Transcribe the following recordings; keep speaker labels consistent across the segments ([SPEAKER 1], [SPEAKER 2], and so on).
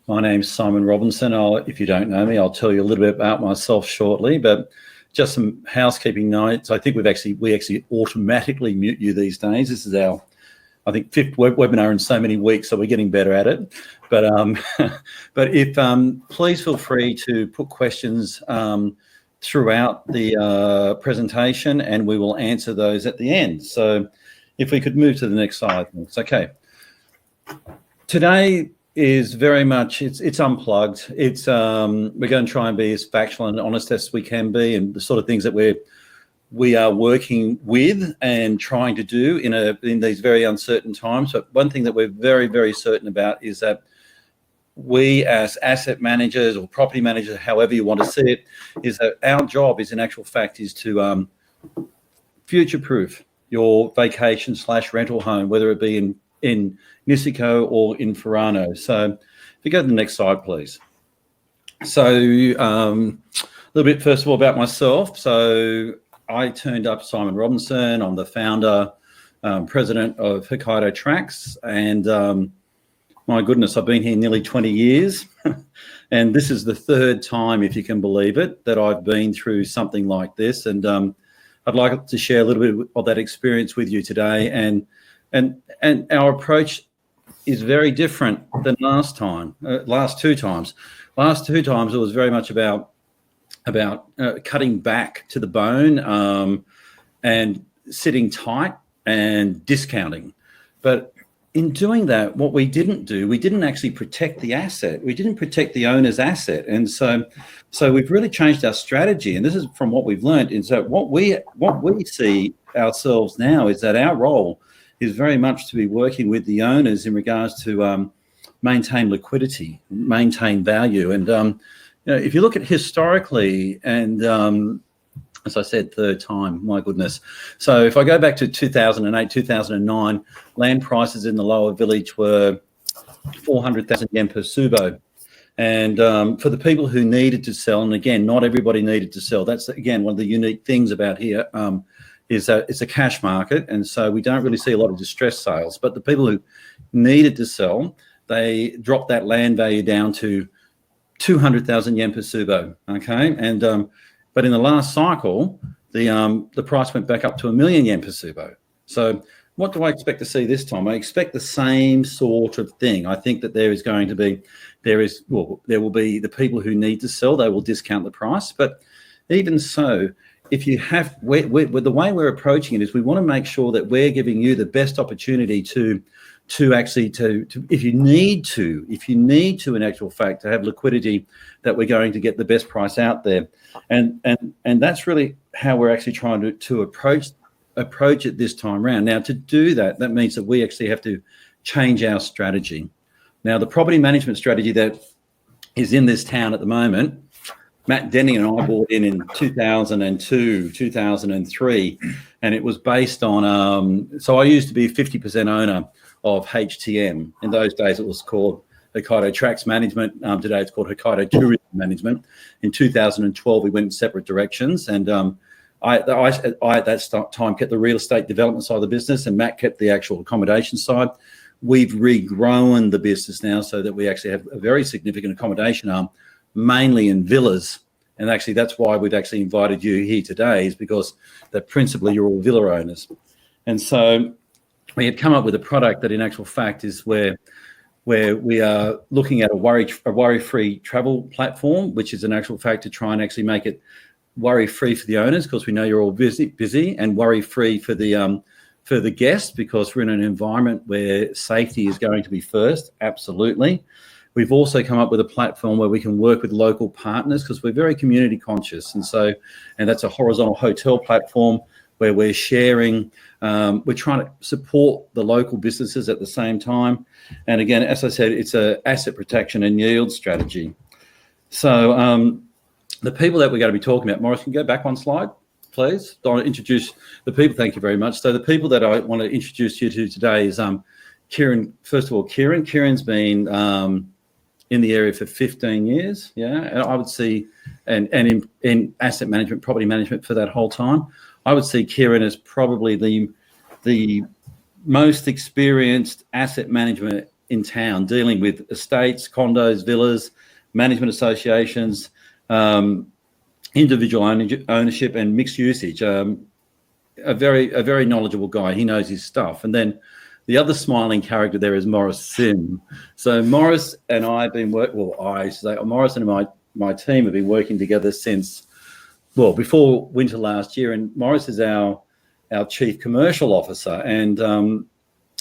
[SPEAKER 1] My name's Simon Robinson. If you don't know me, I'll tell you a little bit about myself shortly, but just some housekeeping notes. I think we actually automatically mute you these days. This is our, I think, 5th webinar in so many weeks, so we're getting better at it. But please feel free to put questions throughout the presentation, and we will answer those at the end. So if we could move to the next slide. It's okay. Today is very much, it's unplugged. It's we're going to try and be as factual and honest as we can be, and the sort of things that we are working with and trying to do in these very uncertain times. But one thing that we're very, very certain about is that we as asset managers or property managers, however you want to see it, is that our job is in actual fact is to future-proof your vacation/rental home, whether it be in Niseko or in Furano. So if you go to the next slide, please. So a little bit, first of all, about myself. So I turned up Simon Robinson. I'm the founder, president of Hokkaido Tracks. And my goodness, I've been here nearly 20 years. And this is the 3rd time, if you can believe it, that I've been through something like this. And I'd like to share a little bit of that experience with you today. And our approach is very different than last two times. Last two times it was very much about cutting back to the bone and sitting tight and discounting. But in doing that, what we didn't do, we didn't actually protect the asset. We didn't protect the owner's asset. And so we've really changed our strategy. And this is from what we've learned. And so what we see ourselves now is that our role is very much to be working with the owners in regards to maintain liquidity, maintain value. And if you look at historically, and as I said, 3rd time, my goodness. So if I go back to 2008, 2009, land prices in the lower village were 400,000 yen per subo. And for the people who needed to sell, and again, not everybody needed to sell. That's, again, one of the unique things about here. Is that it's a cash market, and so we don't really see a lot of distressed sales. But the people who needed to sell, they dropped that land value down to 200,000 yen per subo. Okay, and but in the last cycle, the price went back up to 1 million yen per subo. So what do I expect to see this time? I expect the same sort of thing. I think that there will be the people who need to sell. They will discount the price, but even so, if you have, the way we're approaching it is we want to make sure that we're giving you the best opportunity to actually if you need to in actual fact to have liquidity, that we're going to get the best price out there, and that's really how we're actually trying to approach it this time around. Now, to do that means that we actually have to change our strategy. Now, the property management strategy that is in this town at the moment, Matt Denny and I bought in 2002, 2003, and it was based on, so I used to be a 50% owner of HTM. In those days, it was called Hokkaido Tracks Management. Today, it's called Hokkaido Tourism Management. In 2012, we went in separate directions, and I at that time kept the real estate development side of the business, and Matt kept the actual accommodation side. We've regrown the business now so that we actually have a very significant accommodation arm, mainly in villas. And actually, that's why we've actually invited you here today, is because that principally you're all villa owners. And so we had come up with a product that in actual fact is where we are looking at a worry-free travel platform, which is in actual fact to try and actually make it worry-free for the owners, because we know you're all busy, and worry-free for the guests, because we're in an environment where safety is going to be first, absolutely. We've also come up with a platform where we can work with local partners, because we're very community conscious. And that's a horizontal hotel platform where we're sharing, we're trying to support the local businesses at the same time. And again, as I said, it's an asset protection and yield strategy. So the people that we're going to be talking about, Morris, can you go back one slide, please? I want to introduce the people. Thank you very much. So the people that I want to introduce you to today is Kieran. First of all, Kieran's been in the area for 15 years, yeah, and I would see, and in asset management, property management for that whole time. I would see Kieran as probably the most experienced asset management in town, dealing with estates, condos, villas, management associations, individual ownership, and mixed usage. A very knowledgeable guy. He knows his stuff. And then the other smiling character there is Morris Sim. So Morris and I have been Morris and my team have been working together since, before winter last year. And Morris is our chief commercial officer. And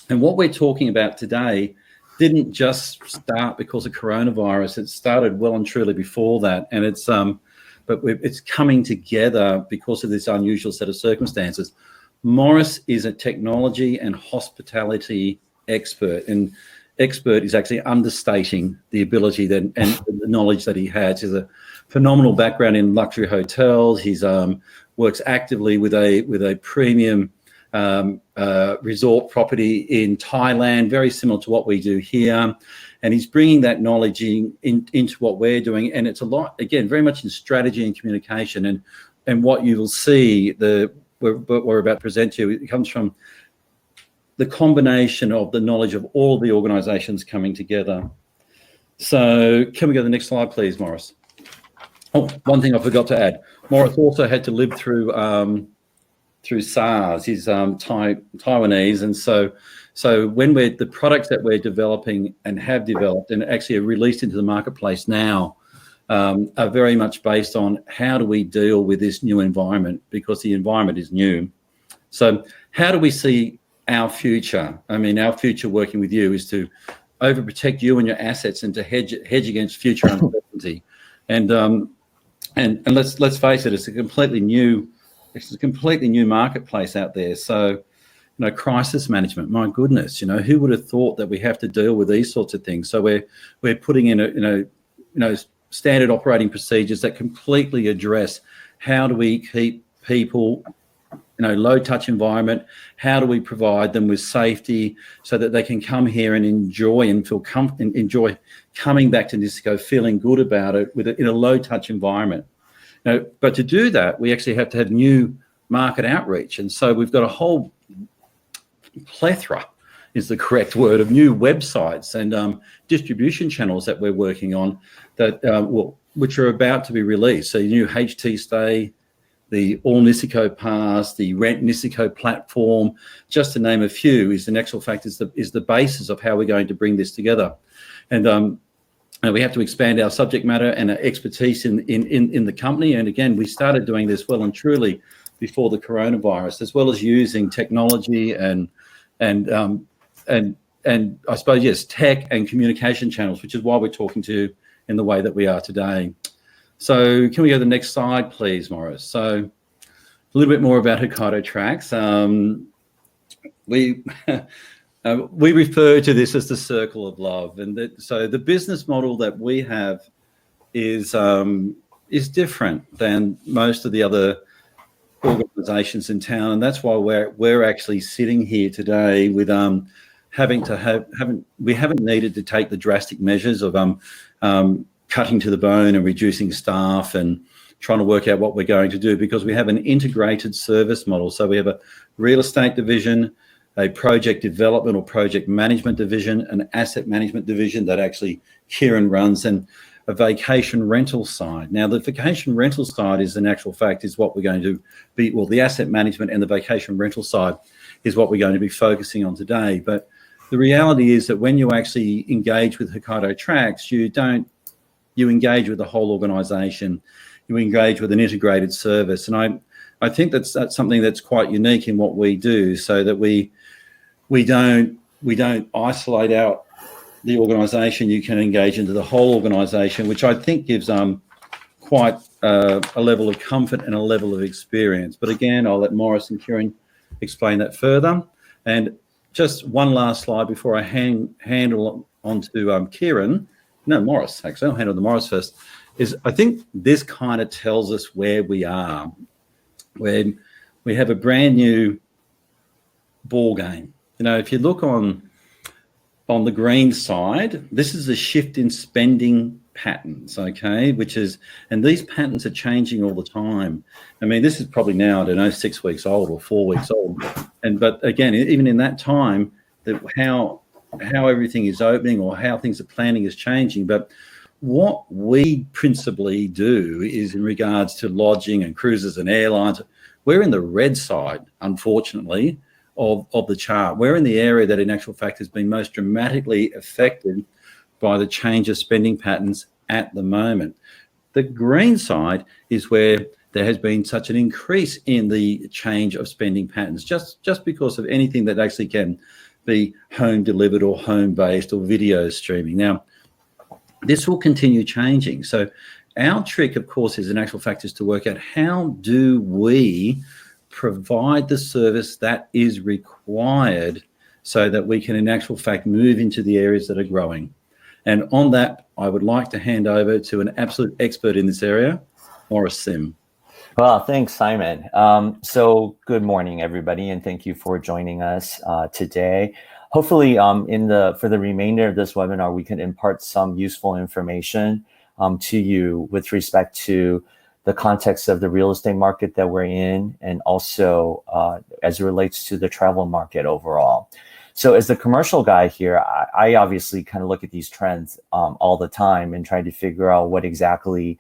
[SPEAKER 1] what we're talking about today didn't just start because of coronavirus. It started well and truly before that. And it's coming together because of this unusual set of circumstances. Morris is a technology and hospitality expert, and expert is actually understating the ability and the knowledge that he has. He has a phenomenal background in luxury hotels. He's works actively with a premium resort property in Thailand, very similar to what we do here. And he's bringing that knowledge into what we're doing. And it's a lot, again, very much in strategy and communication. And what you will see, what we're about to present to you, it comes from the combination of the knowledge of all the organisations coming together. So can we go to the next slide, please, Morris? Oh, one thing I forgot to add. Morris also had to live through SARS. He's Taiwanese, and so when the products that we're developing and have developed and actually are released into the marketplace now are very much based on how do we deal with this new environment, because the environment is new. So how do we see our future? I mean, our future working with you is to overprotect you and your assets and to hedge against future uncertainty. And let's face it, it's a completely new marketplace out there. So, crisis management, my goodness, who would have thought that we have to deal with these sorts of things? So we're putting in standard operating procedures that completely address how do we keep people low touch environment, how do we provide them with safety so that they can come here and enjoy and feel enjoy coming back to Niseko, feeling good about it in a low touch environment. But to do that, we actually have to have new market outreach. And so we've got a whole plethora is the correct word of new websites and distribution channels that we're working on that which are about to be released. So new HT Stay, the All Niseko Pass, the Rent Niseko platform, just to name a few, is in actual fact is the basis of how we're going to bring this together. And we have to expand our subject matter and our expertise in the company. And again, we started doing this well and truly before the coronavirus, as well as using technology and I suppose, yes, tech and communication channels, which is why we're talking to you in the way that we are today. So can we go to the next slide, please, Morris? So a little bit more about Hokkaido Tracks. We refer to this as the circle of love, and so the business model that we have is different than most of the other organisations in town, and that's why we're actually sitting here today with we haven't needed to take the drastic measures of cutting to the bone and reducing staff and trying to work out what we're going to do, because we have an integrated service model. So we have a real estate division, a project development or project management division, an asset management division that actually Kieran runs, and a vacation rental side. Now, the vacation rental side is, in actual fact, is what we're going to be, the asset management and the vacation rental side is what we're going to be focusing on today. But the reality is that when you actually engage with Hokkaido Tracks, you engage with the whole organisation, you engage with an integrated service. And I think that's something that's quite unique in what we do, so that we don't isolate out the organisation. You can engage into the whole organisation, which I think gives quite a level of comfort and a level of experience. But again, I'll let Morris and Kieran explain that further. And just one last slide before I handle on to Kieran. No, Morris, actually. I'll handle the Morris first. I think this kind of tells us where we are, where we have a brand new ball game. If you look on the green side, this is a shift in spending patterns, okay, and these patterns are changing all the time. I mean, this is probably now, I don't know, 6 weeks old or 4 weeks old. But again, even in that time, how how everything is opening or how things are planning is changing. But what we principally do is in regards to lodging and cruises and airlines, we're in the red side, unfortunately, of the chart. We're in the area that in actual fact has been most dramatically affected by the change of spending patterns at the moment. The green side is where there has been such an increase in the change of spending patterns, just because of anything that actually can be home delivered or home based or video streaming. Now, this will continue changing. So our trick, of course, is in actual fact is to work out how do we provide the service that is required so that we can in actual fact move into the areas that are growing. And on that, I would like to hand over to an absolute expert in this area, Morris Sim.
[SPEAKER 2] Well, thanks, Simon. So good morning, everybody, and thank you for joining us today. Hopefully, for the remainder of this webinar, we can impart some useful information to you with respect to the context of the real estate market that we're in, and also as it relates to the travel market overall. So as the commercial guy here, I obviously kind of look at these trends all the time and try to figure out what exactly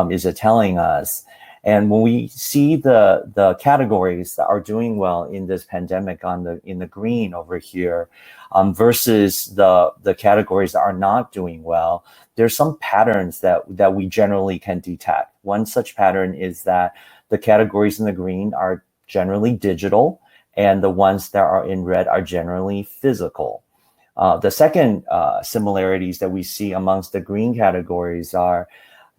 [SPEAKER 2] is it telling us. And when we see the categories that are doing well in this pandemic in the green over here, versus the categories that are not doing well, there's some patterns that we generally can detect. One such pattern is that the categories in the green are generally digital, and the ones that are in red are generally physical. The second similarities that we see amongst the green categories are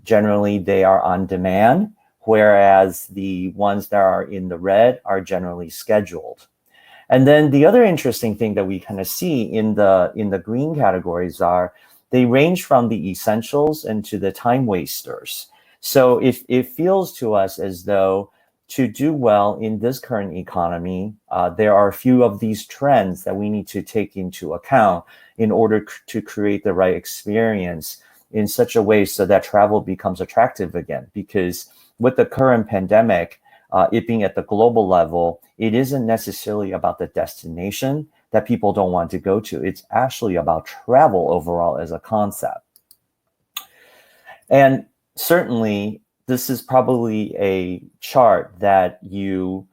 [SPEAKER 2] generally they are on demand, whereas the ones that are in the red are generally scheduled. And then the other interesting thing that we kind of see in the green categories are they range from the essentials and to the time wasters. So if it feels to us as though to do well in this current economy, there are a few of these trends that we need to take into account in order to create the right experience in such a way so that travel becomes attractive again. Because with the current pandemic, it being at the global level, it isn't necessarily about the destination that people don't want to go to. It's actually about travel overall as a concept. And certainly, this is probably a chart that you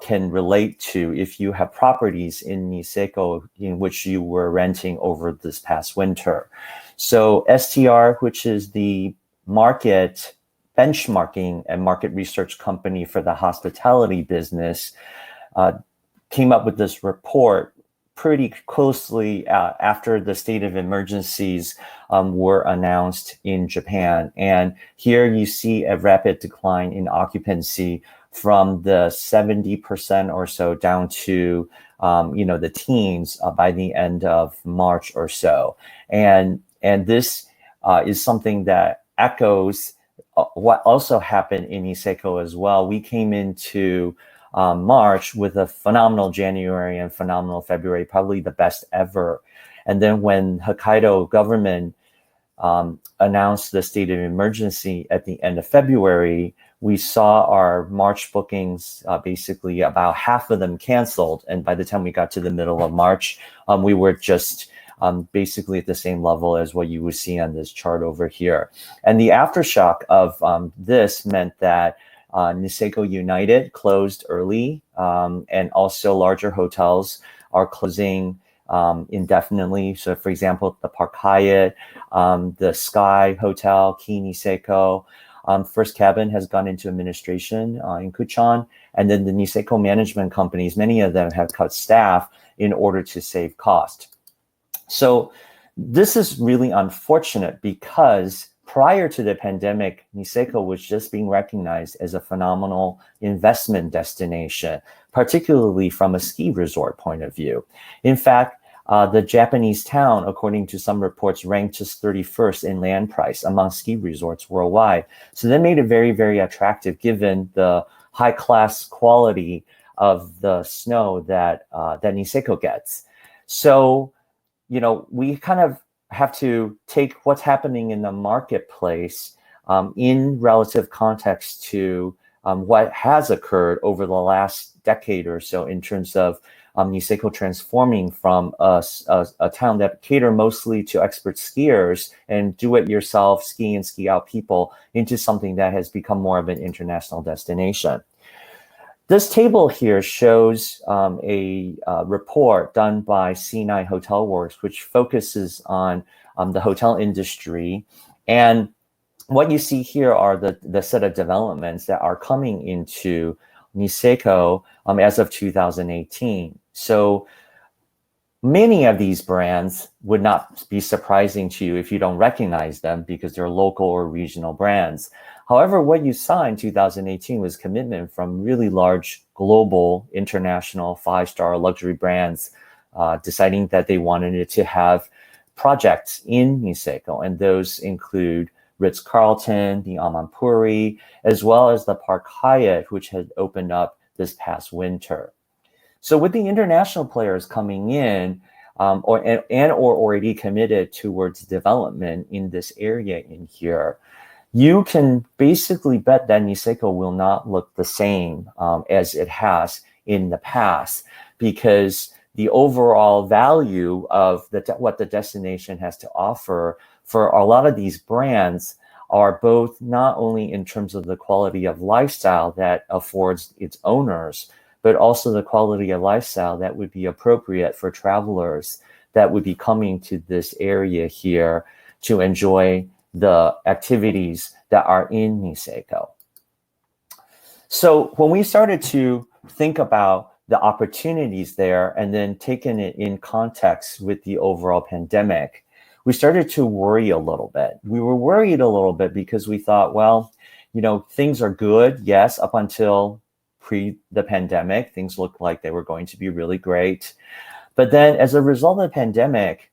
[SPEAKER 2] can relate to if you have properties in Niseko in which you were renting over this past winter. So STR, which is the market benchmarking and market research company for the hospitality business, came up with this report pretty closely after the state of emergencies were announced in Japan. And here you see a rapid decline in occupancy from the 70% or so down to the teens by the end of March or so. And this is something that echoes what also happened in Niseko as well. We came into March with a phenomenal January and phenomenal February, probably the best ever. And then when Hokkaido government announced the state of emergency at the end of February, we saw our March bookings basically about half of them canceled. And by the time we got to the middle of March, we were just basically at the same level as what you would see on this chart over here. And the aftershock of this meant that Niseko United closed early, and also larger hotels are closing indefinitely. So, for example, the Park Hyatt, the Sky Hotel, Key Niseko, First Cabin has gone into administration in Kuchon, and then the Niseko management companies, many of them have cut staff in order to save cost. So this is really unfortunate because prior to the pandemic, Niseko was just being recognized as a phenomenal investment destination, particularly from a ski resort point of view. In fact, the Japanese town, according to some reports, ranked just 31st in land price among ski resorts worldwide. So that made it very, very attractive given the high class quality of the snow that Niseko gets. So, we kind of have to take what's happening in the marketplace in relative context to what has occurred over the last decade or so in terms of Niseko transforming from a town that cater mostly to expert skiers and do-it-yourself ski and ski out people into something that has become more of an international destination. This table here shows a report done by C9 Hotel Works, which focuses on the hotel industry. And what you see here are the set of developments that are coming into Niseko as of 2018. So many of these brands would not be surprising to you if you don't recognize them because they're local or regional brands. However, what you saw in 2018 was commitment from really large global, international, five-star luxury brands deciding that they wanted to have projects in Niseko. And those include Ritz-Carlton, the Amanpuri, as well as the Park Hyatt, which had opened up this past winter. So with the international players coming in or already committed towards development in this area in here, you can basically bet that Niseko will not look the same as it has in the past, because the overall value of what the destination has to offer for a lot of these brands are both not only in terms of the quality of lifestyle that affords its owners, but also the quality of lifestyle that would be appropriate for travelers that would be coming to this area here to enjoy the activities that are in Niseko. So when we started to think about the opportunities there and then taking it in context with the overall pandemic, we started to worry a little bit. We were worried a little bit because we thought, well, things are good. Yes, up until the pandemic, things looked like they were going to be really great. But then as a result of the pandemic,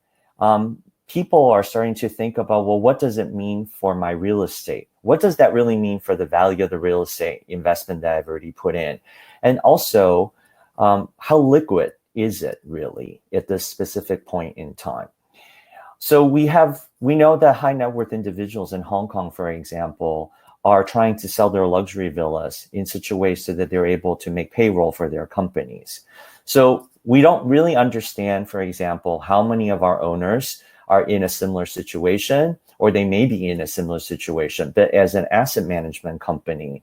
[SPEAKER 2] people are starting to think about, well, what does it mean for my real estate? What does that really mean for the value of the real estate investment that I've already put in? And also, how liquid is it really at this specific point in time? So we know that high net worth individuals in Hong Kong, for example, are trying to sell their luxury villas in such a way so that they're able to make payroll for their companies. So we don't really understand, for example, how many of our owners are in a similar situation, or they may be in a similar situation. But as an asset management company,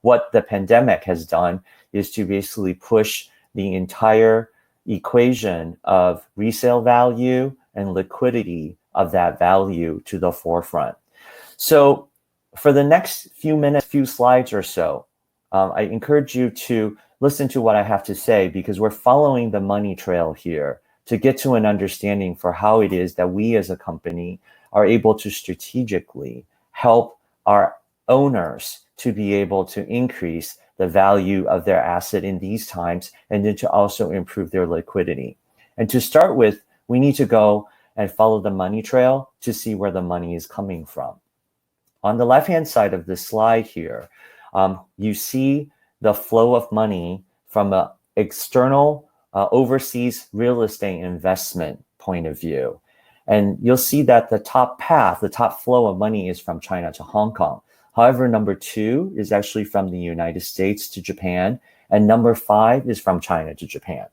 [SPEAKER 2] what the pandemic has done is to basically push the entire equation of resale value and liquidity of that value to the forefront. So for the next few slides or so, I encourage you to listen to what I have to say, because we're following the money trail here to get to an understanding for how it is that we as a company are able to strategically help our owners to be able to increase the value of their asset in these times, and then to also improve their liquidity. And to start with, we need to go and follow the money trail to see where the money is coming from. On the left-hand side of this slide here, you see the flow of money from an external overseas real estate investment point of view. And you'll see that the top flow of money is from China to Hong Kong. However, number 2 is actually from the United States to Japan, and number 5 is from China to Japan.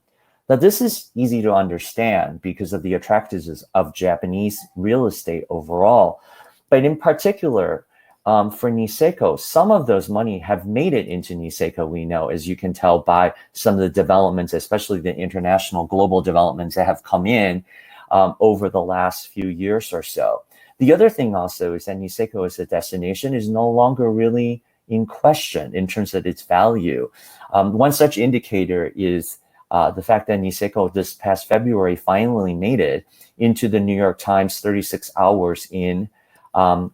[SPEAKER 2] Now, this is easy to understand because of the attractiveness of Japanese real estate overall. But in particular, for Niseko, some of those money have made it into Niseko, we know, as you can tell by some of the developments, especially the international global developments that have come in over the last few years or so. The other thing also is that Niseko as a destination is no longer really in question in terms of its value. One such indicator is the fact that Niseko this past February finally made it into the New York Times 36 hours in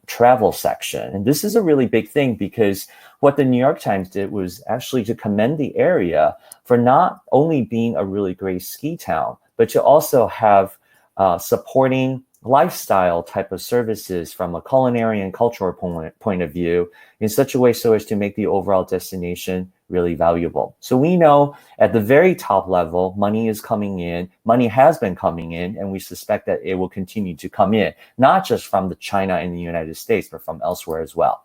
[SPEAKER 2] travel section. And this is a really big thing, because what the New York Times did was actually to commend the area for not only being a really great ski town, but to also have supporting lifestyle type of services from a culinary and cultural point of view in such a way so as to make the overall destination really valuable. So we know at the very top level, money is coming in, money has been coming in, and we suspect that it will continue to come in, not just from the China and the United States, but from elsewhere as well.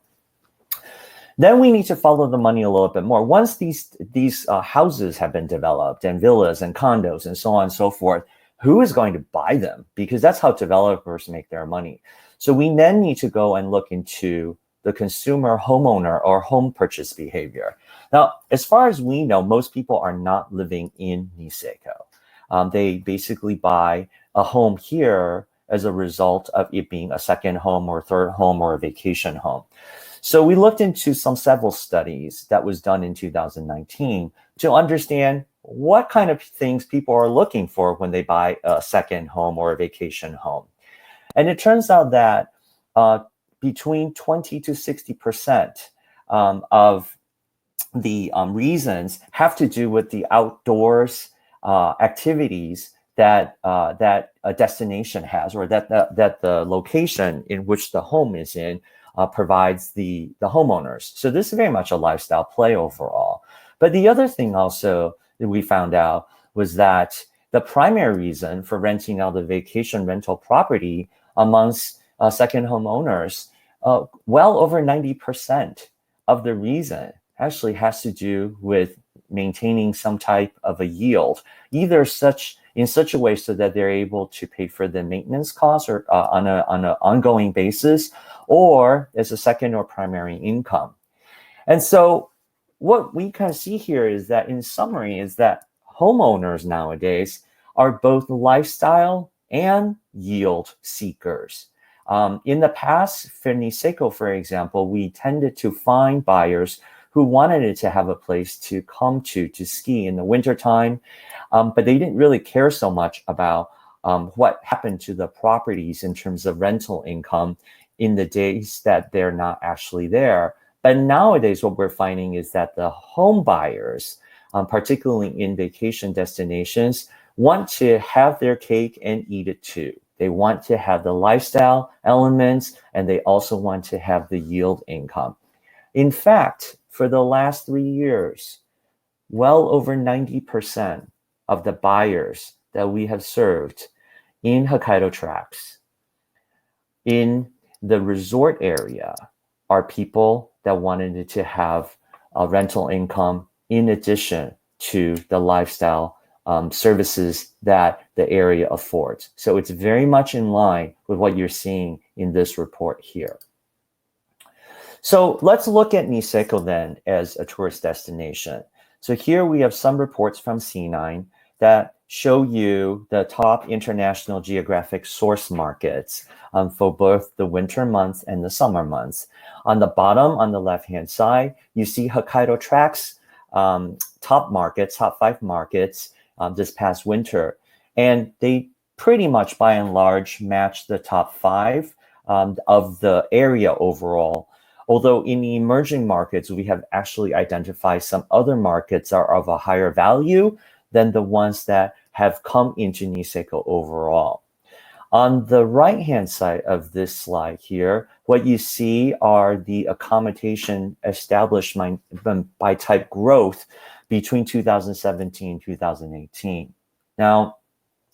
[SPEAKER 2] Then we need to follow the money a little bit more. Once these houses have been developed, and villas and condos and so on and so forth, who is going to buy them? Because that's how developers make their money. So we then need to go and look into the consumer homeowner or home purchase behavior. Now, as far as we know, most people are not living in Niseko. They basically buy a home here as a result of it being a second home or third home or a vacation home. So we looked into several studies that was done in 2019 to understand what kind of things people are looking for when they buy a second home or a vacation home. And it turns out that between 20 to 60% of the reasons have to do with the outdoors activities that a destination has, or that the location in which the home is in provides the homeowners. So this is very much a lifestyle play overall. But the other thing also that we found out was that the primary reason for renting out the vacation rental property amongst second homeowners, well over 90% of the reason actually has to do with maintaining some type of a yield, either in such a way so that they're able to pay for the maintenance costs or on an ongoing basis, or as a second or primary income. And so what we kind of see here is that, in summary, is that homeowners nowadays are both lifestyle and yield seekers. In the past, for Niseko, for example, we tended to find buyers who wanted to have a place to come to ski in the wintertime, but they didn't really care so much about what happened to the properties in terms of rental income in the days that they're not actually there. But nowadays, what we're finding is that the home buyers, particularly in vacation destinations, want to have their cake and eat it too. They want to have the lifestyle elements, and they also want to have the yield income. In fact, for the last 3 years, well over 90% of the buyers that we have served in Hokkaido Tracks, in the resort area, are people that wanted to have a rental income in addition to the lifestyle services that the area affords. So it's very much in line with what you're seeing in this report here. So let's look at Niseko then as a tourist destination. So here we have some reports from C9 that show you the top international geographic source markets for both the winter months and the summer months. On the bottom, on the left-hand side, you see Hokkaido Tracks top 5 markets this past winter. And they pretty much, by and large, match the top 5 of the area overall. Although in the emerging markets, we have actually identified some other markets are of a higher value than the ones that have come into Niseko overall. On the right-hand side of this slide here, what you see are the accommodation establishment by type growth between 2017 and 2018. Now,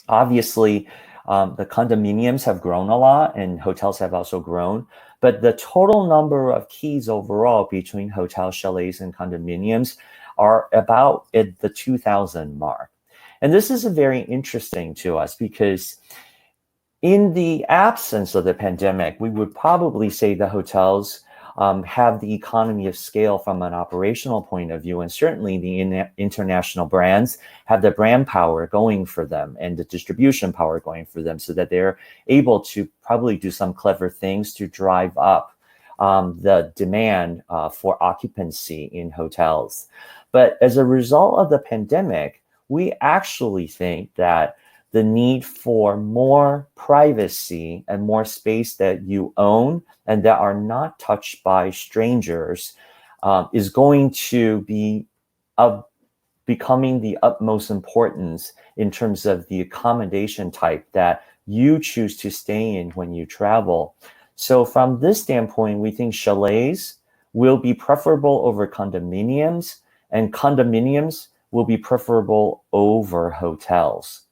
[SPEAKER 2] obviously, the condominiums have grown a lot and hotels have also grown, but the total number of keys overall between hotels, chalets, and condominiums are about at the 2,000 mark. And this is very interesting to us because in the absence of the pandemic, we would probably say the hotels have the economy of scale from an operational point of view, and certainly the international brands have the brand power going for them and the distribution power going for them, so that they're able to probably do some clever things to drive up the demand for occupancy in hotels. But as a result of the pandemic, we actually think that the need for more privacy and more space that you own and that are not touched by strangers is going to be becoming the utmost importance in terms of the accommodation type that you choose to stay in when you travel. So from this standpoint, we think chalets will be preferable over condominiums, and condominiums will be preferable over hotels.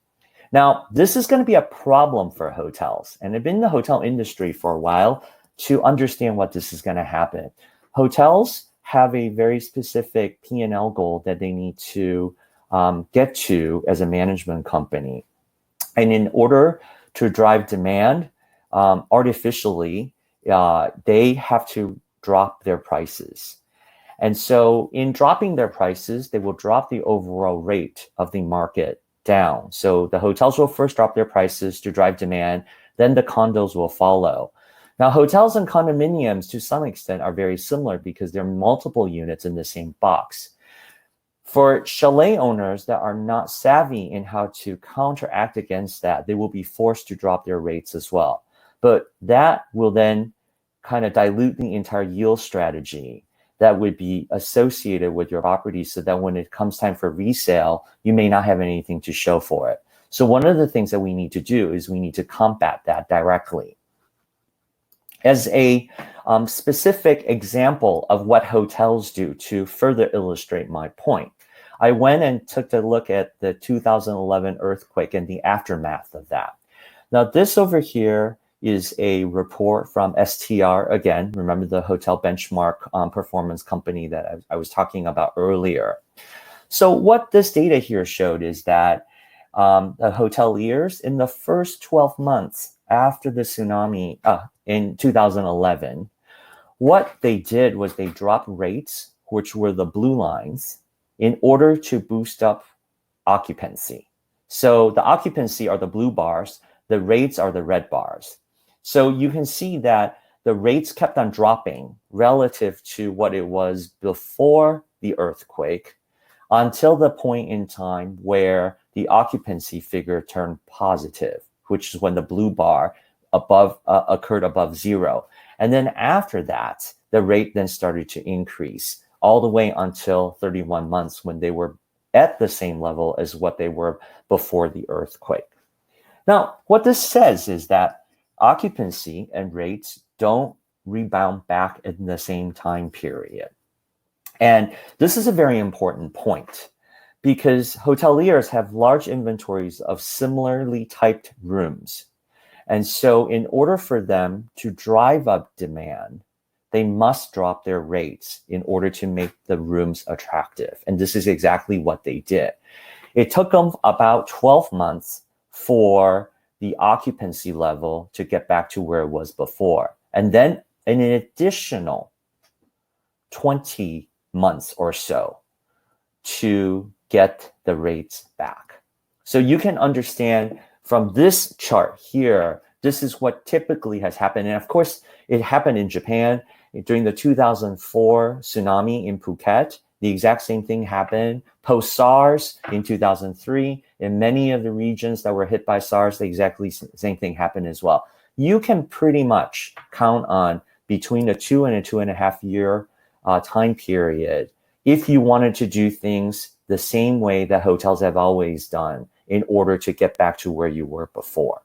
[SPEAKER 2] Now, this is going to be a problem for hotels, and I've been in the hotel industry for a while to understand what this is going to happen. Hotels have a very specific P&L goal that they need to get to as a management company. And in order to drive demand artificially, they have to drop their prices. And so in dropping their prices, they will drop the overall rate of the market down. So the hotels will first drop their prices to drive demand, then the condos will follow. Now, hotels and condominiums to some extent are very similar because there are multiple units in the same box. For chalet owners that are not savvy in how to counteract against that, they will be forced to drop their rates as well. But that will then kind of dilute the entire yield strategy that would be associated with your property, so that when it comes time for resale, you may not have anything to show for it. So one of the things that we need to do is we need to combat that directly. As a specific example of what hotels do to further illustrate my point, I went and took a look at the 2011 earthquake and the aftermath of that. Now, this over here is a report from STR, again, remember the hotel benchmark performance company that I was talking about earlier. So what this data here showed is that the hoteliers in the first 12 months after the tsunami in 2011, what they did was they dropped rates, which were the blue lines, in order to boost up occupancy. So the occupancy are the blue bars, the rates are the red bars. So you can see that the rates kept on dropping relative to what it was before the earthquake until the point in time where the occupancy figure turned positive, which is when the blue bar occurred above zero. And then after that, the rate then started to increase all the way until 31 months when they were at the same level as what they were before the earthquake. Now, what this says is that occupancy and rates don't rebound back in the same time period. And this is a very important point because hoteliers have large inventories of similarly typed rooms. And so in order for them to drive up demand, they must drop their rates in order to make the rooms attractive. And this is exactly what they did. It took them about 12 months for the occupancy level to get back to where it was before. And then an additional 20 months or so to get the rates back. So you can understand from this chart here, this is what typically has happened. And of course, it happened in Japan during the 2004 tsunami in Phuket. The exact same thing happened post-SARS in 2003. In many of the regions that were hit by SARS, the exactly same thing happened as well. You can pretty much count on between a 2 and a 2.5 year time period if you wanted to do things the same way that hotels have always done in order to get back to where you were before.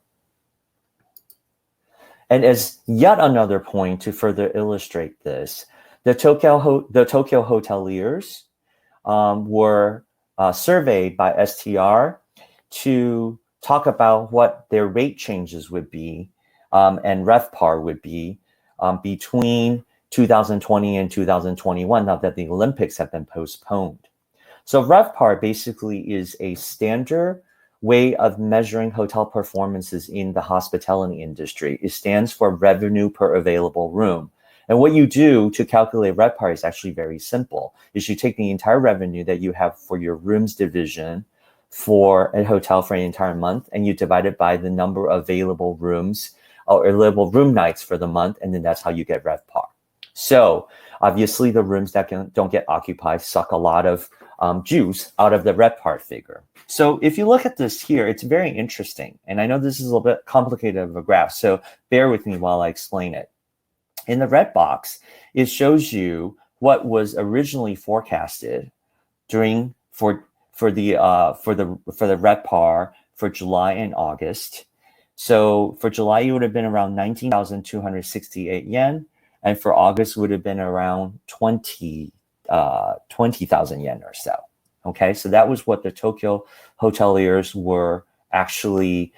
[SPEAKER 2] And as yet another point to further illustrate this, the Tokyo hoteliers were surveyed by STR to talk about what their rate changes would be and RevPAR would be between 2020 and 2021, now that the Olympics have been postponed. So RevPAR basically is a standard way of measuring hotel performances in the hospitality industry. It stands for revenue per available room. And what you do to calculate RevPAR is actually very simple. Is you take the entire revenue that you have for your rooms division for a hotel for an entire month, and you divide it by the number of available rooms or available room nights for the month, and then that's how you get RevPAR. So obviously the rooms that don't get occupied suck a lot of juice out of the RevPAR figure. So if you look at this here, it's very interesting. And I know this is a little bit complicated of a graph, so bear with me while I explain it. In the red box, it shows you what was originally forecasted for the RevPAR for July and August. So for July, it would have been around 19,268 yen, and for August would have been around 20,000 yen or so. Okay, so that was what the Tokyo hoteliers were actually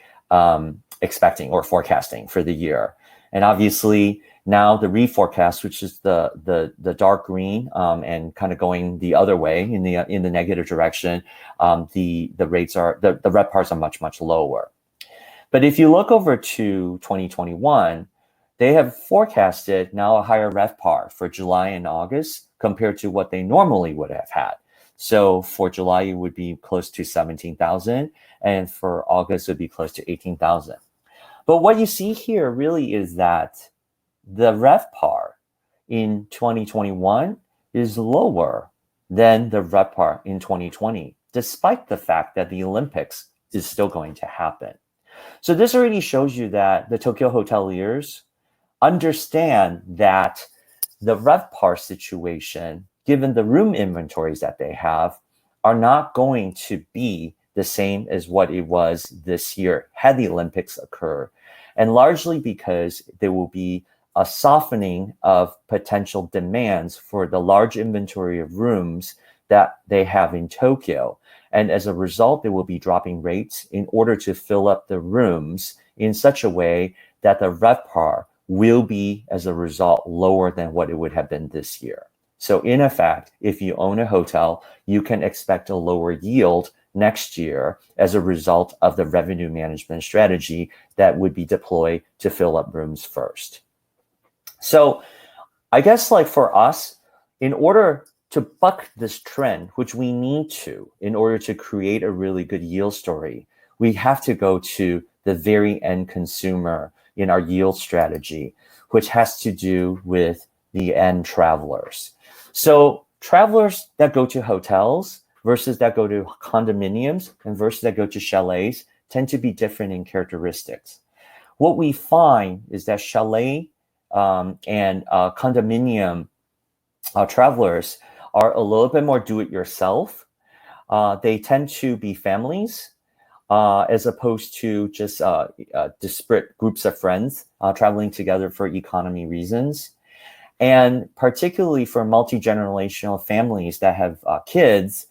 [SPEAKER 2] expecting or forecasting for the year. And obviously, Now the reforecast, which is the dark green and kind of going the other way in the negative direction, the rates are the RevPARs are much lower. But if you look over to 2021, they have forecasted now a higher RevPAR for July and August compared to what they normally would have had. So for July, it would be close to 17,000, and for August, it would be close to 18,000. But what you see here really is that the RevPAR in 2021 is lower than the RevPAR in 2020, despite the fact that the Olympics is still going to happen. So this already shows you that the Tokyo hoteliers understand that the RevPAR situation, given the room inventories that they have, are not going to be the same as what it was this year had the Olympics occur. And largely because there will be a softening of potential demands for the large inventory of rooms that they have in Tokyo. And as a result, they will be dropping rates in order to fill up the rooms in such a way that the RevPAR will be, as a result, lower than what it would have been this year. So in effect, if you own a hotel, you can expect a lower yield next year as a result of the revenue management strategy that would be deployed to fill up rooms first. So I guess like for us, in order to buck this trend, which we need to, in order to create a really good yield story, we have to go to the very end consumer in our yield strategy, which has to do with the end travelers. So travelers that go to hotels versus that go to condominiums and versus that go to chalets tend to be different in characteristics. What we find is that chalet and condominium travelers are a little bit more do-it-yourself. They tend to be families as opposed to just disparate groups of friends traveling together for economy reasons. And particularly for multi-generational families that have kids,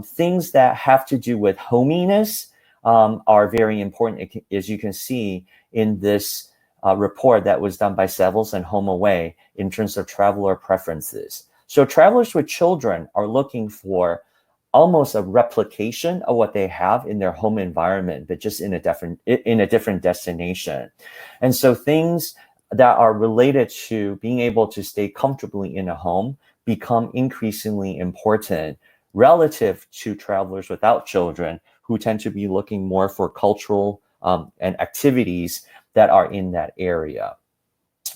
[SPEAKER 2] things that have to do with hominess are very important, as you can see in this report that was done by Sevels and HomeAway in terms of traveler preferences. So travelers with children are looking for almost a replication of what they have in their home environment, but just in a different destination. And so things that are related to being able to stay comfortably in a home become increasingly important relative to travelers without children who tend to be looking more for cultural and activities that are in that area.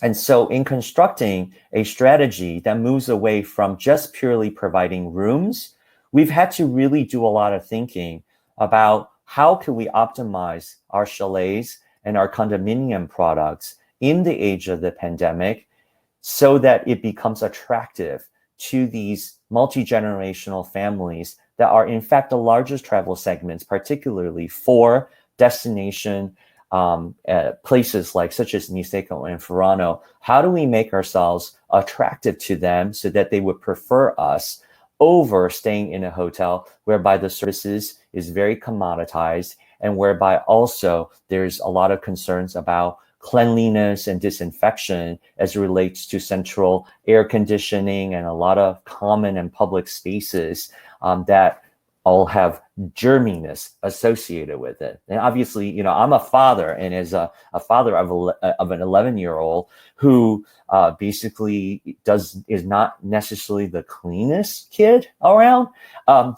[SPEAKER 2] And so in constructing a strategy that moves away from just purely providing rooms, we've had to really do a lot of thinking about how can we optimize our chalets and our condominium products in the age of the pandemic so that it becomes attractive to these multi-generational families that are in fact the largest travel segments, particularly for destination places like such as Niseko and Furano. How do we make ourselves attractive to them so that they would prefer us over staying in a hotel whereby the services is very commoditized and whereby also there's a lot of concerns about cleanliness and disinfection as it relates to central air conditioning and a lot of common and public spaces that all have germiness associated with it. And obviously, you know, I'm a father, and as a father of an 11-year-old who basically is not necessarily the cleanest kid around.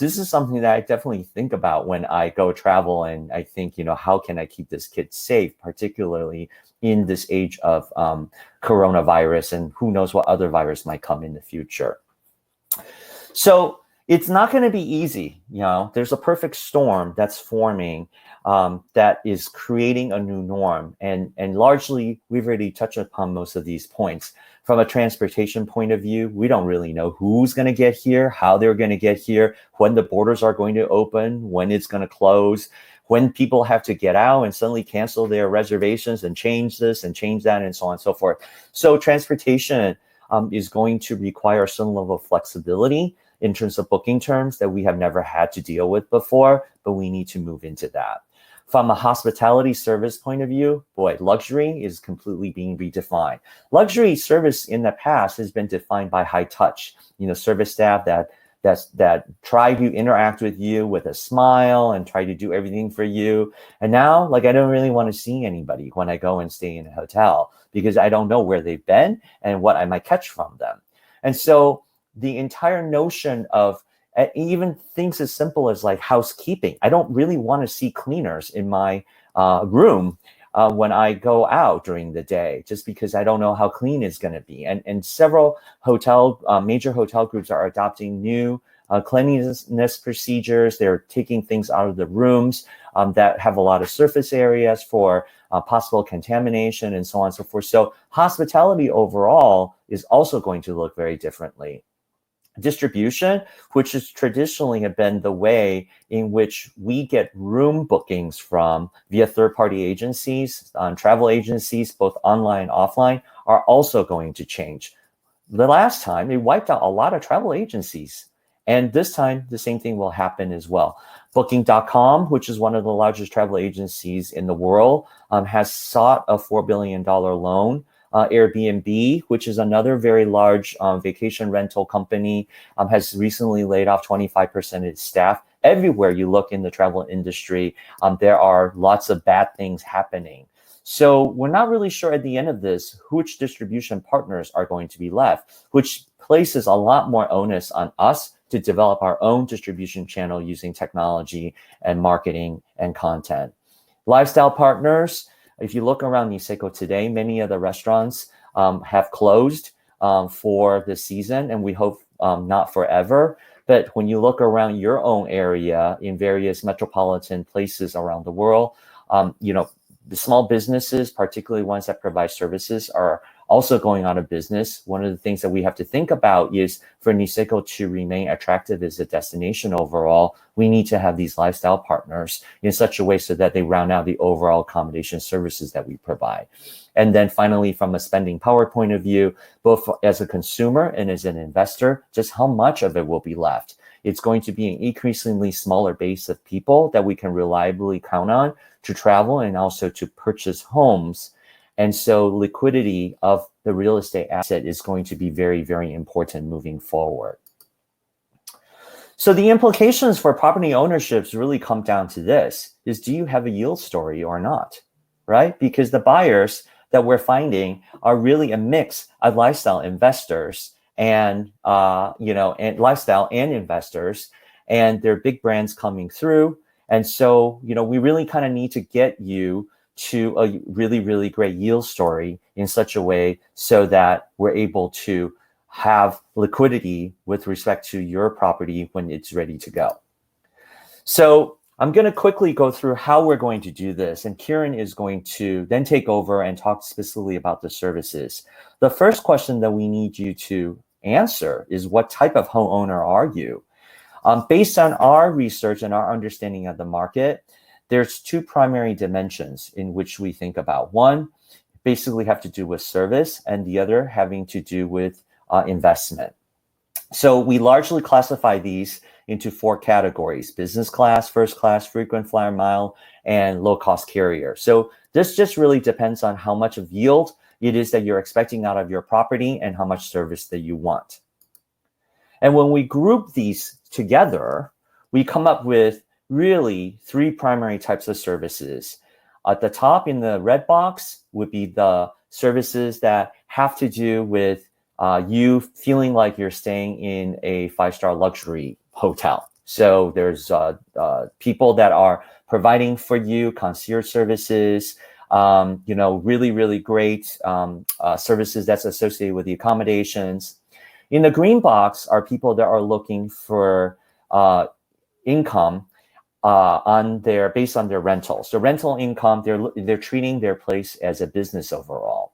[SPEAKER 2] This is something that I definitely think about when I go travel, and I think, you know, how can I keep this kid safe, particularly in this age of coronavirus, and who knows what other virus might come in the future. So it's not going to be easy. You know, there's a perfect storm that's forming that is creating a new norm. And largely, we've already touched upon most of these points. From a transportation point of view, we don't really know who's going to get here, how they're going to get here, when the borders are going to open, when it's going to close, when people have to get out and suddenly cancel their reservations and change this and change that and so on and so forth. So transportation is going to require some level of flexibility in terms of booking terms that we have never had to deal with before, but we need to move into that. From a hospitality service point of view, boy, luxury is completely being redefined. Luxury service in the past has been defined by high touch, service staff that try to interact with you with a smile and try to do everything for you. And now, I don't really want to see anybody when I go and stay in a hotel because I don't know where they've been and what I might catch from them. And so the entire notion of even things as simple as housekeeping. I don't really want to see cleaners in my room when I go out during the day, just because I don't know how clean it's going to be. And several major hotel groups are adopting new cleanliness procedures. They're taking things out of the rooms that have a lot of surface areas for possible contamination and so on and so forth. So hospitality overall is also going to look very differently. Distribution, which has traditionally have been the way in which we get room bookings from via third-party agencies, travel agencies, both online and offline, are also going to change. The last time, it wiped out a lot of travel agencies. And this time, the same thing will happen as well. Booking.com, which is one of the largest travel agencies in the world, has sought a $4 billion loan. Airbnb, which is another very large vacation rental company, has recently laid off 25% of its staff. Everywhere you look in the travel industry, there are lots of bad things happening. So we're not really sure at the end of this which distribution partners are going to be left, which places a lot more onus on us to develop our own distribution channel using technology and marketing and content. Lifestyle partners. If you look around Niseko today, many of the restaurants have closed for the season, and we hope not forever. But when you look around your own area in various metropolitan places around the world, the small businesses, particularly ones that provide services, are also going out of business. One of the things that we have to think about is for Niseko to remain attractive as a destination overall, we need to have these lifestyle partners in such a way so that they round out the overall accommodation services that we provide. And then finally, from a spending power point of view, both as a consumer and as an investor, just how much of it will be left. It's going to be an increasingly smaller base of people that we can reliably count on to travel and also to purchase homes. And so liquidity of the real estate asset is going to be very, very important moving forward. So the implications for property ownerships really come down to this, is do you have a yield story or not, right? Because the buyers that we're finding are really a mix of lifestyle investors and lifestyle and investors, and they're big brands coming through. And so, we really kind of need to get you to a really, really great yield story in such a way so that we're able to have liquidity with respect to your property when it's ready to go. So I'm going to quickly go through how we're going to do this, and Kieran is going to then take over and talk specifically about the services. The first question that we need you to answer is, what type of homeowner are you? Based on our research and our understanding of the market, there's two primary dimensions in which we think about. One basically have to do with service, and the other having to do with investment. So we largely classify these into four categories: business class, first class, frequent flyer mile, and low cost carrier. So this just really depends on how much of yield it is that you're expecting out of your property and how much service that you want. And when we group these together, we come up with really three primary types of services. At the top in the red box would be the services that have to do with you feeling like you're staying in a 5-star luxury hotel. So there's people that are providing for you concierge services, really, really great services that's associated with the accommodations. In the green box are people that are looking for income based on their rentals. So rental income, they're treating their place as a business overall.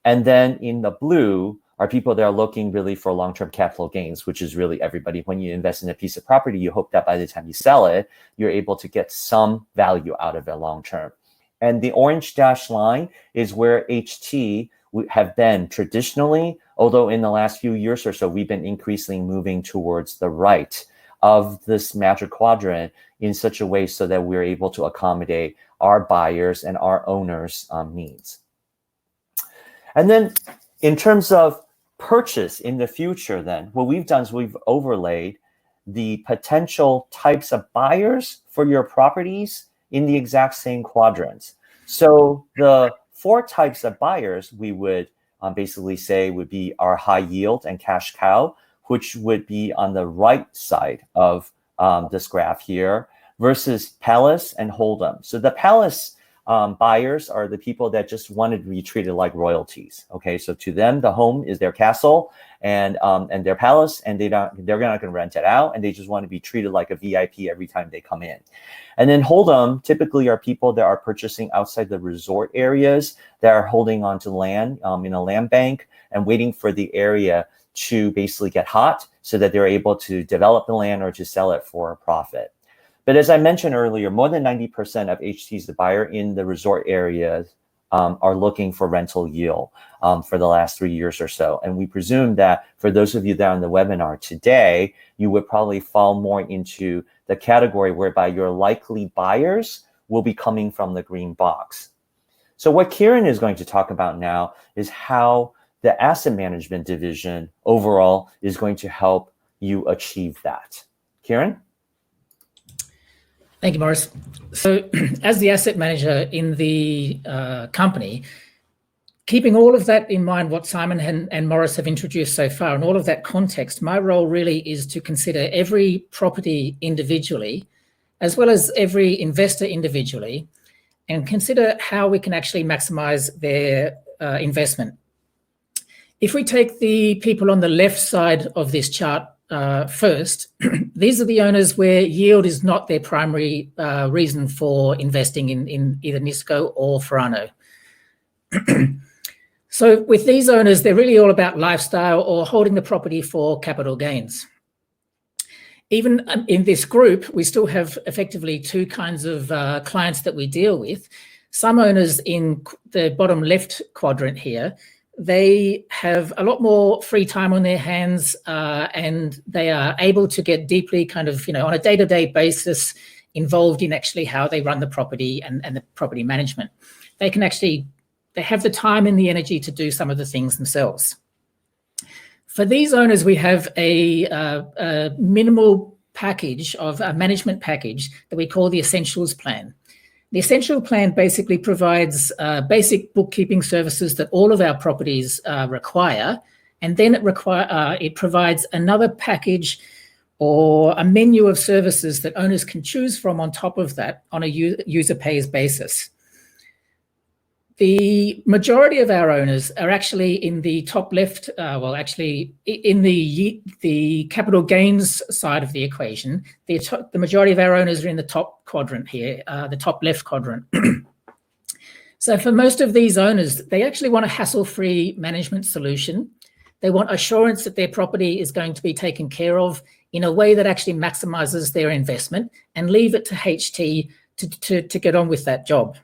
[SPEAKER 2] And then in the blue are people that are looking really for long-term capital gains, which is really everybody. When you invest in a piece of property, you hope that by the time you sell it, you're able to get some value out of it long-term. And the orange dashed line is where HT have been traditionally, although in the last few years or so, we've been increasingly moving towards the right. of this magic quadrant in such a way so that we're able to accommodate our buyers and our owners' needs. And then in terms of purchase in the future, then what we've done is we've overlaid the potential types of buyers for your properties in the exact same quadrants. So the 4 types of buyers we would basically say would be our high yield and cash cow, which would be on the right side of this graph here, versus palace and hold'em. So the palace buyers are the people that just wanted to be treated like royalties. Okay, so to them, the home is their castle and their palace, and they're not going to rent it out, and they just want to be treated like a VIP every time they come in. And then hold'em typically are people that are purchasing outside the resort areas, that are holding onto land in a land bank and waiting for the area to basically get hot so that they're able to develop the land or to sell it for a profit. But as I mentioned earlier, more than 90% of HTs, the buyer in the resort areas, are looking for rental yield for the last 3 years or so. And we presume that for those of you that are on the webinar today, you would probably fall more into the category whereby your likely buyers will be coming from the green box. So what Kieran is going to talk about now is how the asset management division overall is going to help you achieve that. Kieran?
[SPEAKER 3] Thank you, Morris. So as the asset manager in the company, keeping all of that in mind, what Simon and Morris have introduced so far, and all of that context, my role really is to consider every property individually, as well as every investor individually, and consider how we can actually maximize their investment. If we take the people on the left side of this chart first, these are the owners where yield is not their primary reason for investing in either Niseko or Furano. So with these owners, they're really all about lifestyle or holding the property for capital gains. Even in this group, we still have effectively 2 kinds of clients that we deal with. Some owners in the bottom left quadrant here, they have a lot more free time on their hands and they are able to get deeply kind of, on a day-to-day basis involved in actually how they run the property and the property management. They have the time and the energy to do some of the things themselves. For these owners, we have a minimal package of a management package that we call the Essentials Plan. The Essential Plan basically provides basic bookkeeping services that all of our properties require, and then it provides another package or a menu of services that owners can choose from on top of that on a user pays basis. The majority of our owners are actually in the top left, in the capital gains side of the equation. The majority of our owners are in the top quadrant here, the top left quadrant. So for most of these owners, they actually want a hassle-free management solution. They want assurance that their property is going to be taken care of in a way that actually maximizes their investment and leave it to HT to get on with that job.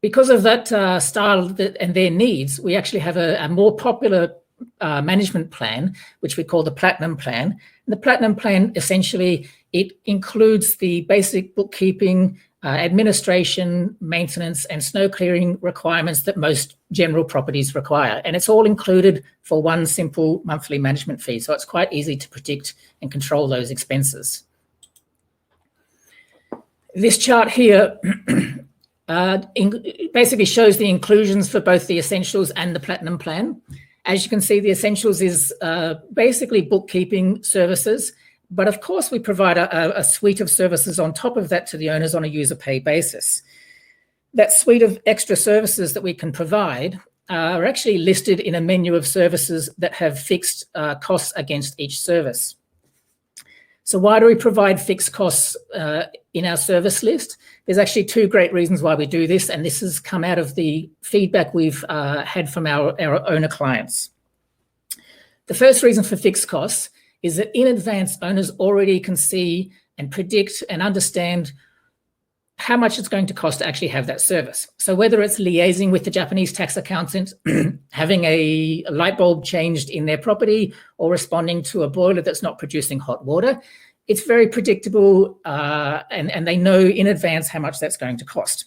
[SPEAKER 3] Because of that style and their needs, we actually have a more popular management plan, which we call the Platinum Plan. And the Platinum Plan, essentially, it includes the basic bookkeeping, administration, maintenance, and snow clearing requirements that most general properties require. And it's all included for one simple monthly management fee. So it's quite easy to predict and control those expenses. This chart here basically shows the inclusions for both the Essentials and the Platinum Plan. As you can see, the Essentials is basically bookkeeping services, but of course we provide a suite of services on top of that to the owners on a user pay basis. That suite of extra services that we can provide are actually listed in a menu of services that have fixed costs against each service. So why do we provide fixed costs in our service list? There's actually 2 great reasons why we do this, and this has come out of the feedback we've had from our owner clients. The first reason for fixed costs is that in advance, owners already can see and predict and understand how much it's going to cost to actually have that service. So whether it's liaising with the Japanese tax accountant, having a light bulb changed in their property, or responding to a boiler that's not producing hot water, it's very predictable, and they know in advance how much that's going to cost.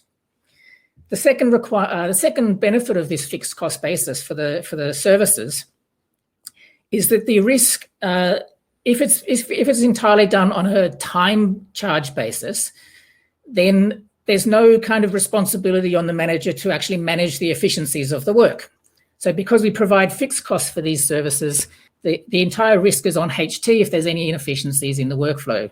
[SPEAKER 3] The second benefit of this fixed cost basis for the services is that the risk, if it's entirely done on a time charge basis, then there's no kind of responsibility on the manager to actually manage the efficiencies of the work. So because we provide fixed costs for these services, the entire risk is on HT if there's any inefficiencies in the workflow.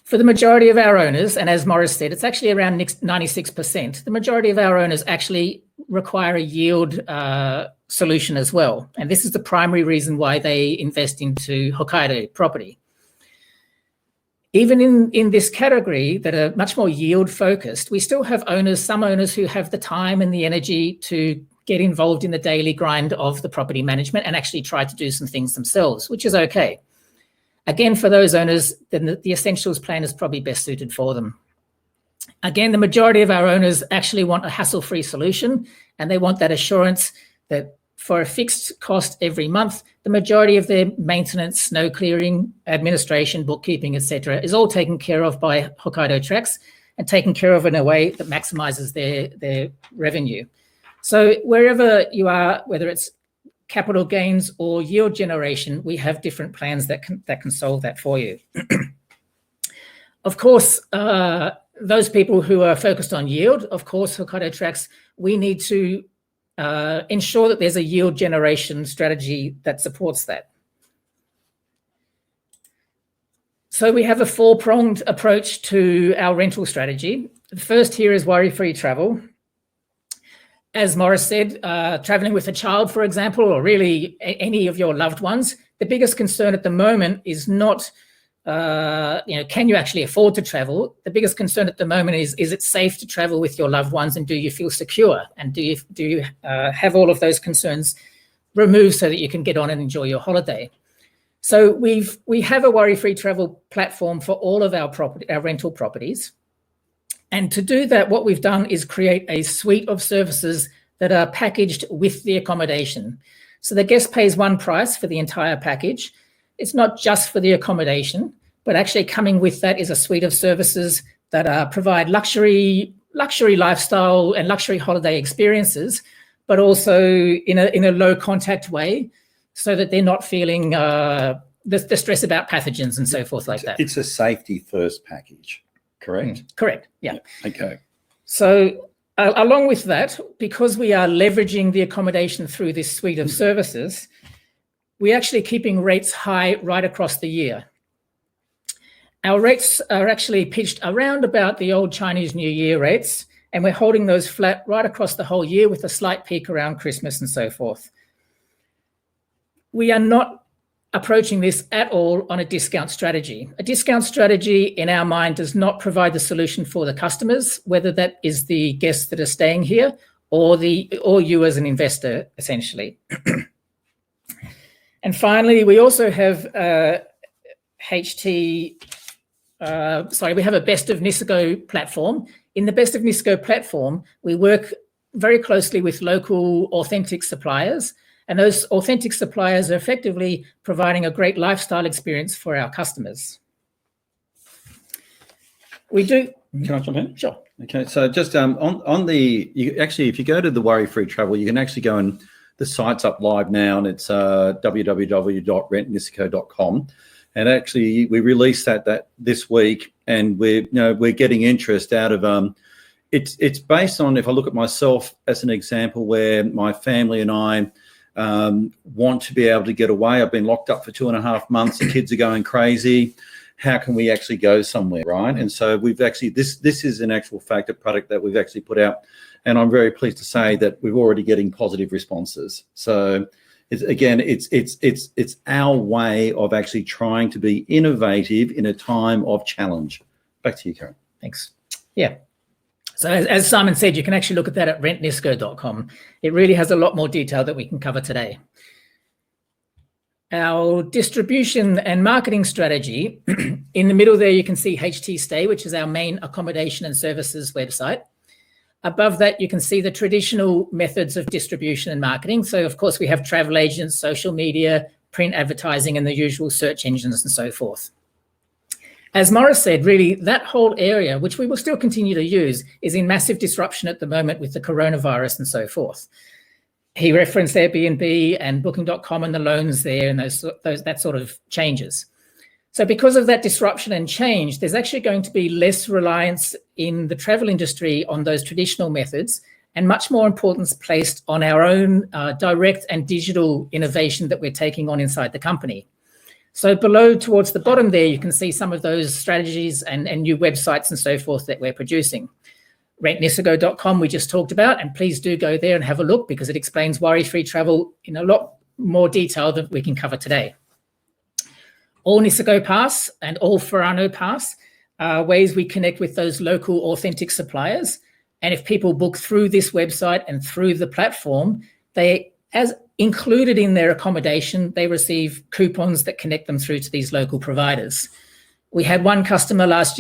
[SPEAKER 3] For the majority of our owners, and as Morris said, it's actually around 96%, the majority of our owners actually require a yield solution as well. And this is the primary reason why they invest into Hokkaido property. Even in this category that are much more yield focused, we still have some owners who have the time and the energy to get involved in the daily grind of the property management and actually try to do some things themselves, which is okay. Again, for those owners, then the Essentials plan is probably best suited for them. Again, the majority of our owners actually want a hassle-free solution, and they want that assurance that for a fixed cost every month, the majority of their maintenance, snow clearing, administration, bookkeeping, etc., is all taken care of by Hokkaido Tracks and taken care of in a way that maximizes their revenue. So wherever you are, whether it's capital gains or yield generation, we have different plans that can solve that for you. Of course, those people who are focused on yield, of course, Hokkaido Tracks, we need to ensure that there's a yield generation strategy that supports that. So we have a four-pronged approach to our rental strategy. The first here is worry-free travel. As Morris said, traveling with a child, for example, or really any of your loved ones, the biggest concern at the moment is not, can you actually afford to travel? The biggest concern at the moment is it safe to travel with your loved ones, and do you feel secure? And do you have all of those concerns removed so that you can get on and enjoy your holiday? So we have a worry-free travel platform for all of our rental properties. And to do that, what we've done is create a suite of services that are packaged with the accommodation. So the guest pays one price for the entire package. It's not just for the accommodation, but actually coming with that is a suite of services that provide luxury lifestyle and luxury holiday experiences, but also in a low contact way, so that they're not feeling the stress about pathogens and so forth like that.
[SPEAKER 1] It's a safety first package. Correct?
[SPEAKER 3] Correct, yeah.
[SPEAKER 1] Okay.
[SPEAKER 3] So along with that, because we are leveraging the accommodation through this suite of services, we're actually keeping rates high right across the year. Our rates are actually pitched around about the old Chinese New Year rates, and we're holding those flat right across the whole year with a slight peak around Christmas and so forth. We are not approaching this at all on a discount strategy. A discount strategy, in our mind, does not provide the solution for the customers, whether that is the guests that are staying here or you as an investor, essentially. And finally, we also have we have a Best of Niseko platform. In the Best of Niseko platform, we work very closely with local authentic suppliers, and those authentic suppliers are effectively providing a great lifestyle experience for our customers. We do.
[SPEAKER 1] Can I jump in?
[SPEAKER 3] Sure.
[SPEAKER 1] Okay, so just if you go to the worry-free travel, you can actually go and the site's up live now, and it's www.rentniseko.com. And actually, we released that this week, and we're getting interest out of it's based on, if I look at myself as an example, where my family and I want to be able to get away. I've been locked up for 2.5 months. The kids are going crazy. How can we actually go somewhere, right? And so we've actually this is an actual fact, a product that we've actually put out, and I'm very pleased to say that we're already getting positive responses. So it's our way of actually trying to be innovative in a time of challenge. Back to you, Karen.
[SPEAKER 3] Thanks. Yeah. So as Simon said, you can actually look at that at rentniseko.com. It really has a lot more detail that we can cover today. Our distribution and marketing strategy, in the middle there you can see HT Stay, which is our main accommodation and services website. Above that, you can see the traditional methods of distribution and marketing. So of course we have travel agents, social media, print advertising, and the usual search engines and so forth. As Morris said, really that whole area, which we will still continue to use, is in massive disruption at the moment with the coronavirus and so forth. He referenced Airbnb and Booking.com and the loans there and that sort of changes. So because of that disruption and change, there's actually going to be less reliance in the travel industry on those traditional methods and much more importance placed on our own direct and digital innovation that we're taking on inside the company. So below towards the bottom there, you can see some of those strategies and new websites and so forth that we're producing. RentNiseko.com we just talked about, and please do go there and have a look because it explains worry-free travel in a lot more detail than we can cover today. All Niseko Pass and all Furano Pass are ways we connect with those local authentic suppliers. And if people book through this website and through the platform, they, as included in their accommodation, they receive coupons that connect them through to these local providers. We had one customer last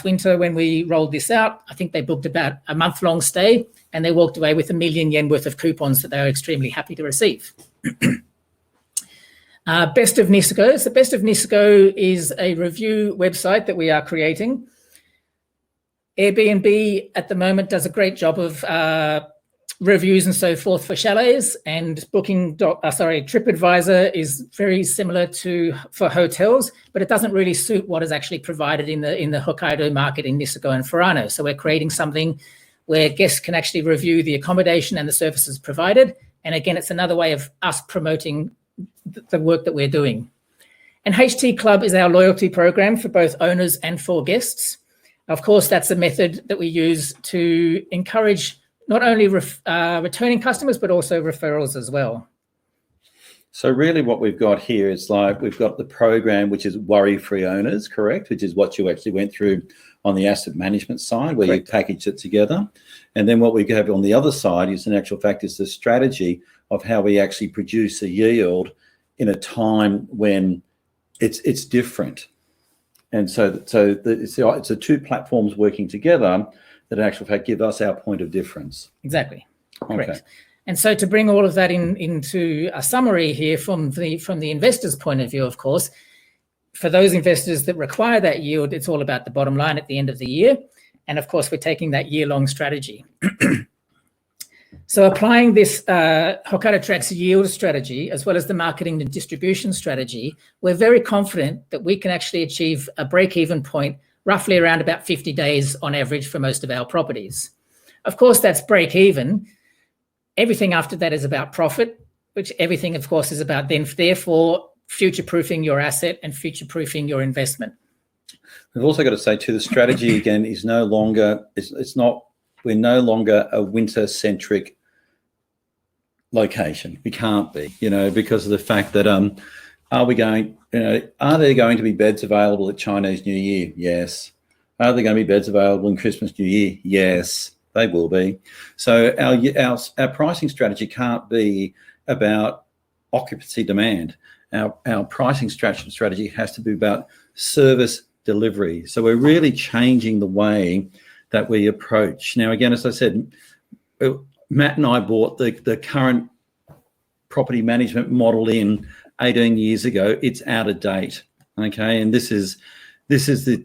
[SPEAKER 3] winter when we rolled this out. I think they booked about a month-long stay and they walked away with 1 million yen worth of coupons that they were extremely happy to receive. Best of Niseko. So Best of Niseko is a review website that we are creating. Airbnb at the moment does a great job of reviews and so forth for chalets, and TripAdvisor is very similar for hotels, but it doesn't really suit what is actually provided in the Hokkaido market in Niseko and Furano. So we're creating something where guests can actually review the accommodation and the services provided. And again, it's another way of us promoting the work that we're doing. And HT Club is our loyalty program for both owners and for guests. Of course, that's a method that we use to encourage not only returning customers, but also referrals as well.
[SPEAKER 1] So really what we've got here is like, we've got the program, which is worry-free owners, correct? Which is what you actually went through on the asset management side, where correct. You package it together. And then what we have on the other side is, in actual fact, is the strategy of how we actually produce a yield in a time when it's different. And so it's the two platforms working together that in actual fact give us our point of difference.
[SPEAKER 3] Exactly, correct.
[SPEAKER 1] Okay.
[SPEAKER 3] And so to bring all of that into a summary here from the investor's point of view, of course, for those investors that require that yield, it's all about the bottom line at the end of the year. And of course, we're taking that year-long strategy. So applying this Hokkaido Tracks yield strategy, as well as the marketing and distribution strategy, we're very confident that we can actually achieve a break-even point roughly around about 50 days on average for most of our properties. Of course, that's break-even. Everything after that is about profit, which everything, of course, is about then, therefore, future-proofing your asset and future-proofing your investment.
[SPEAKER 1] We've also got to say too, the strategy again is no longer, we're no longer a winter-centric location. We can't be, because of the fact that are there going to be beds available at Chinese New Year? Yes. Are there going to be beds available in Christmas, New Year? Yes, they will be. So our pricing strategy can't be about occupancy demand. Our pricing strategy has to be about service delivery. So we're really changing the way that we approach. Now, again, as I said, Matt and I bought the current property management model in 18 years ago. It's out of date, okay? And this is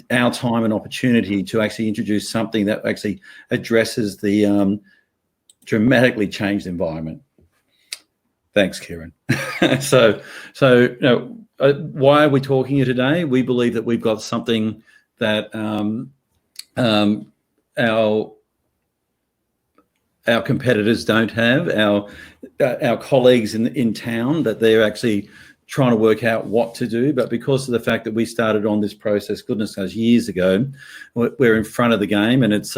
[SPEAKER 1] our time and opportunity to actually introduce something that actually addresses the dramatically changed environment. Thanks, Kieran. So why are we talking here today? We believe that we've got something that our competitors don't have, our colleagues in town, that they're actually trying to work out what to do. But because of the fact that we started on this process, goodness knows, years ago, we're in front of the game, and it's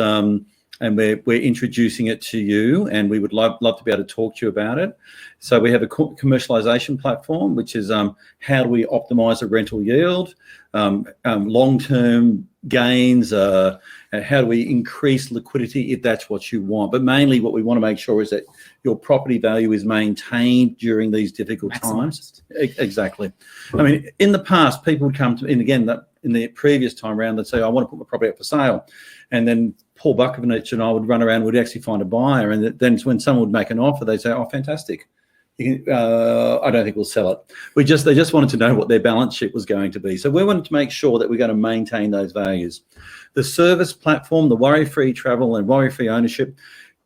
[SPEAKER 1] and we're introducing it to you, and we would love to be able to talk to you about it. So we have a commercialization platform, which is how do we optimize a rental yield, long-term gains, and how do we increase liquidity if that's what you want. But mainly what we want to make sure is that your property value is maintained during these difficult times. Exactly. I mean, in the past, people would come to, and again, in the previous time around, they'd say, I want to put my property up for sale. And then Paul Buckovich and I would run around, would actually find a buyer. And then when someone would make an offer, they'd say, oh, fantastic. I don't think we'll sell it. They just wanted to know what their balance sheet was going to be. So we wanted to make sure that we're going to maintain those values. The service platform, the worry-free travel and worry-free ownership,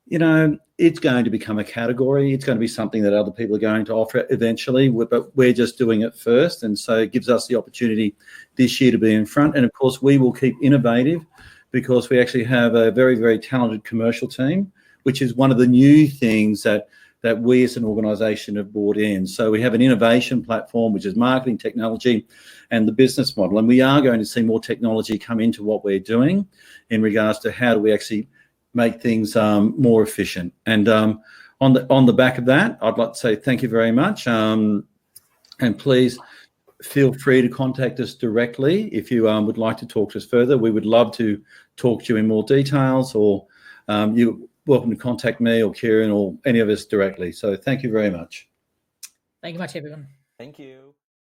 [SPEAKER 1] you know, it's going to become a category. It's going to be something that other people are going to offer eventually, but we're just doing it first. And so it gives us the opportunity this year to be in front. And of course, we will keep innovative because we actually have a very, very talented commercial team, which is one of the new things that we as an organisation have brought in. So we have an innovation platform, which is marketing technology and the business model. And we are going to see more technology come into what we're doing in regards to how do we actually make things more efficient. And on the back of that, I'd like to say thank you very much. And please feel free to contact us directly if you would like to talk to us further. We would love to talk to you in more details, or you're welcome to contact me or Kieran or any of us directly. So thank you very much.
[SPEAKER 3] Thank you much, everyone.
[SPEAKER 2] Thank you.